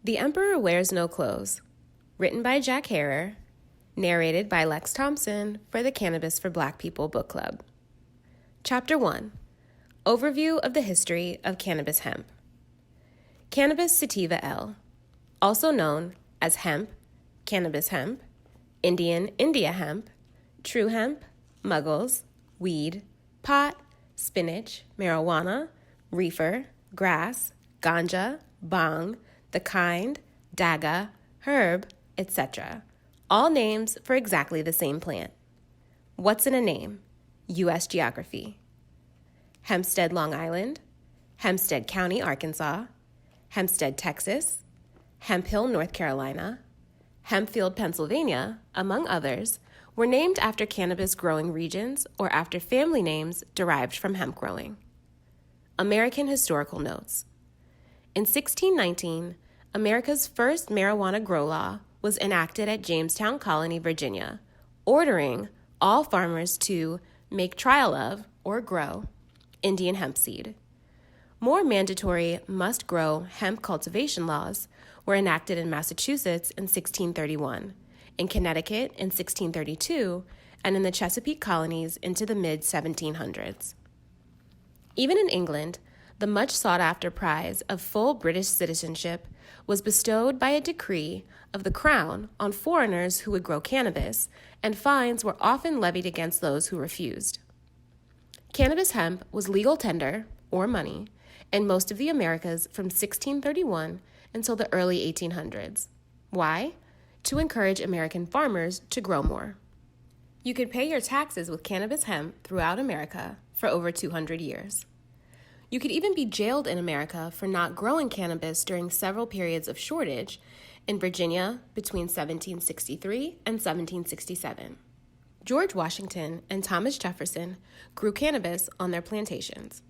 The Emperor Wears No Clothes, written by Jack Harrer, narrated by Lex Thompson for the Cannabis for Black People book club. Chapter 1. Overview of the history of cannabis hemp. Cannabis sativa L, also known as hemp, cannabis hemp, Indian India hemp, true hemp, muggles, weed, pot, spinach, marijuana, reefer, grass, ganja, bhang, the kind, daga, herb, etc. All names for exactly the same plant. What's in a name? U.S. geography. Hempstead, Long Island, Hempstead County, Arkansas, Hempstead, Texas, Hemp Hill, North Carolina, Hempfield, Pennsylvania, among others, were named after cannabis growing regions or after family names derived from hemp growing. American historical notes. In 1619, America's first marijuana grow law was enacted at Jamestown Colony, Virginia, ordering all farmers to make trial of, or grow, Indian hemp seed. More mandatory must-grow hemp cultivation laws were enacted in Massachusetts in 1631, in Connecticut in 1632, and in the Chesapeake colonies into the mid-1700s. Even in England, the much sought-after prize of full British citizenship was bestowed by a decree of the Crown on foreigners who would grow cannabis, and fines were often levied against those who refused. Cannabis hemp was legal tender, or money, in most of the Americas from 1631 until the early 1800s. Why? To encourage American farmers to grow more. You could pay your taxes with cannabis hemp throughout America for over 200 years. You could even be jailed in America for not growing cannabis during several periods of shortage in Virginia between 1763 and 1767. George Washington and Thomas Jefferson grew cannabis on their plantations.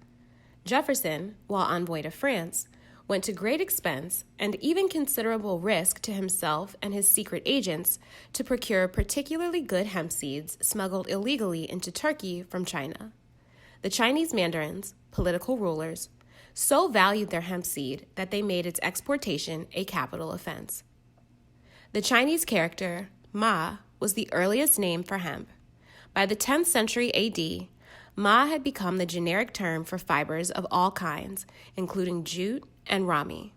Jefferson, while envoy to France, went to great expense and even considerable risk to himself and his secret agents to procure particularly good hemp seeds smuggled illegally into Turkey from China. The Chinese mandarins, political rulers, so valued their hemp seed that they made its exportation a capital offense. The Chinese character ma was the earliest name for hemp. By the 10th century AD, ma had become the generic term for fibers of all kinds, including jute and rami.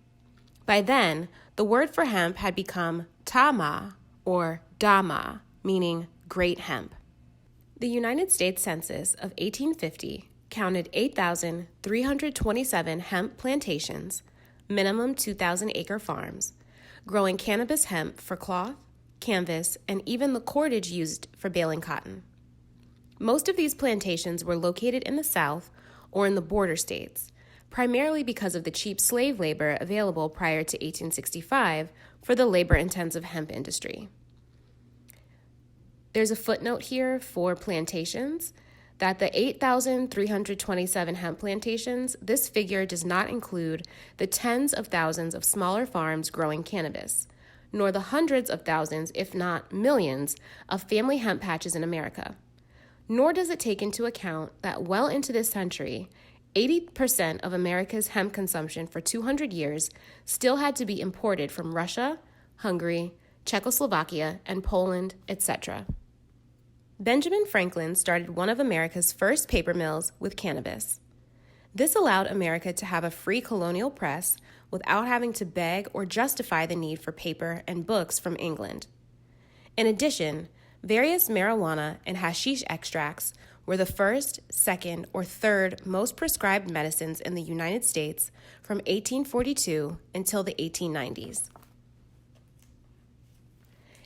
By then, the word for hemp had become ta-ma or da-ma, meaning great hemp. The United States Census of 1850 counted 8,327 hemp plantations, minimum 2,000-acre farms, growing cannabis hemp for cloth, canvas, and even the cordage used for baling cotton. Most of these plantations were located in the South or in the border states, primarily because of the cheap slave labor available prior to 1865 for the labor-intensive hemp industry. There's a footnote here for plantations that the 8,327 hemp plantations, this figure does not include the tens of thousands of smaller farms growing cannabis, nor the hundreds of thousands, if not millions, of family hemp patches in America. Nor does it take into account that well into this century, 80% of America's hemp consumption for 200 years still had to be imported from Russia, Hungary, Czechoslovakia, and Poland, etc. Benjamin Franklin started one of America's first paper mills with cannabis. This allowed America to have a free colonial press without having to beg or justify the need for paper and books from England. In addition, various marijuana and hashish extracts were the first, second, or third most prescribed medicines in the United States from 1842 until the 1890s.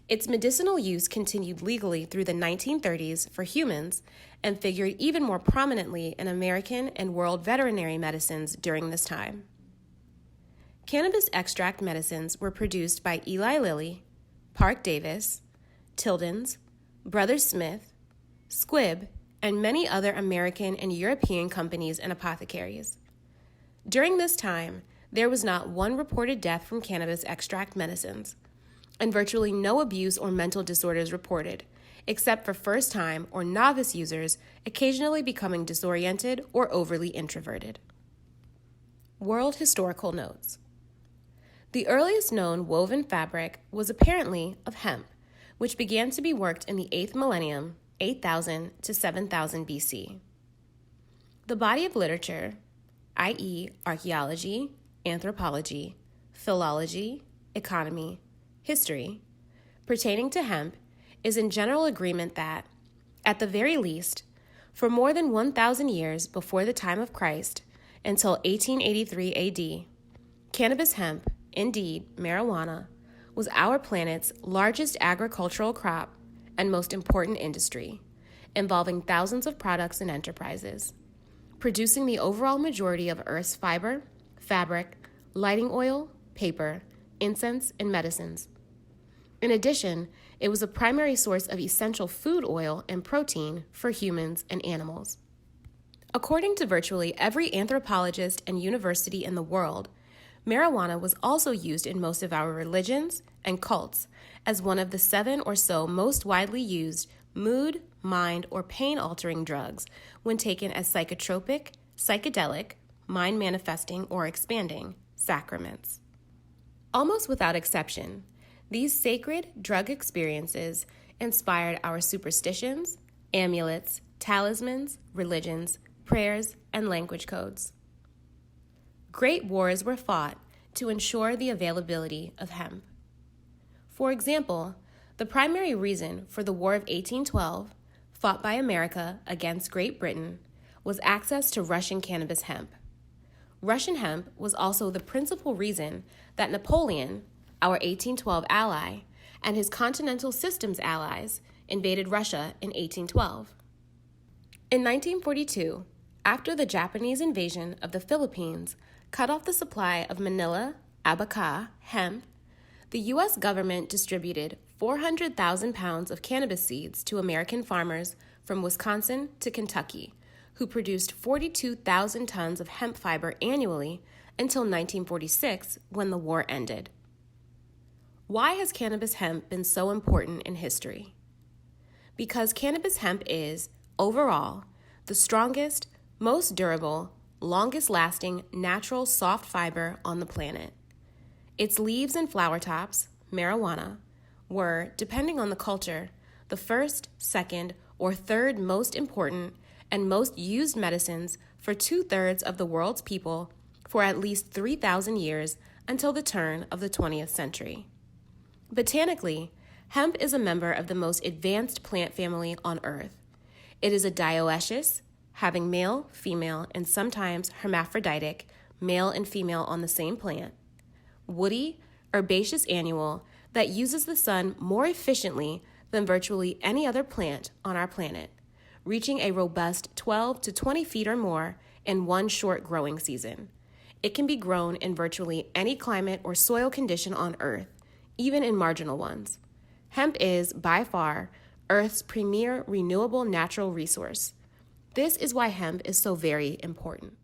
Its medicinal use continued legally through the 1930s for humans and figured even more prominently in American and world veterinary medicines during this time. Cannabis extract medicines were produced by Eli Lilly, Park Davis, Tilden's, Brothers Smith, Squibb, and many other American and European companies and apothecaries. During this time, there was not one reported death from cannabis extract medicines, and virtually no abuse or mental disorders reported, except for first-time or novice users occasionally becoming disoriented or overly introverted. World historical notes. The earliest known woven fabric was apparently of hemp, which began to be worked in the 8th millennium, 8000 to 7000 BC. The body of literature, i.e., archaeology, anthropology, philology, economy, history, pertaining to hemp, is in general agreement that, at the very least, for more than 1,000 years before the time of Christ, until 1883 AD, cannabis hemp, indeed marijuana, was our planet's largest agricultural crop and most important industry, involving thousands of products and enterprises, producing the overall majority of Earth's fiber, fabric, lighting oil, paper, incense, and medicines. In addition, it was a primary source of essential food oil and protein for humans and animals. According to virtually every anthropologist and university in the world, marijuana was also used in most of our religions and cults as one of the 7 or so most widely used mood, mind, or pain-altering drugs when taken as psychotropic, psychedelic, mind-manifesting, or expanding sacraments. Almost without exception, these sacred drug experiences inspired our superstitions, amulets, talismans, religions, prayers, and language codes. Great wars were fought to ensure the availability of hemp. For example, the primary reason for the War of 1812, fought by America against Great Britain, was access to Russian cannabis hemp. Russian hemp was also the principal reason that Napoleon, our 1812 ally, and his Continental Systems allies invaded Russia in 1812. In 1942, after the Japanese invasion of the Philippines cut off the supply of Manila, abaca, hemp, the U.S. government distributed 400,000 pounds of cannabis seeds to American farmers from Wisconsin to Kentucky, who produced 42,000 tons of hemp fiber annually until 1946, when the war ended. Why has cannabis hemp been so important in history? Because cannabis hemp is, overall, the strongest, most durable, longest-lasting natural soft fiber on the planet. Its leaves and flower tops, marijuana, were, depending on the culture, the first, second, or third most important and most used medicines for 2/3 of the world's people for at least 3,000 years until the turn of the 20th century. Botanically, hemp is a member of the most advanced plant family on Earth. It is a dioecious, having male, female, and sometimes hermaphroditic, male and female on the same plant, woody, herbaceous annual that uses the sun more efficiently than virtually any other plant on our planet, reaching a robust 12 to 20 feet or more in one short growing season. It can be grown in virtually any climate or soil condition on Earth, even in marginal ones. Hemp is, by far, Earth's premier renewable natural resource. This is why hemp is so very important.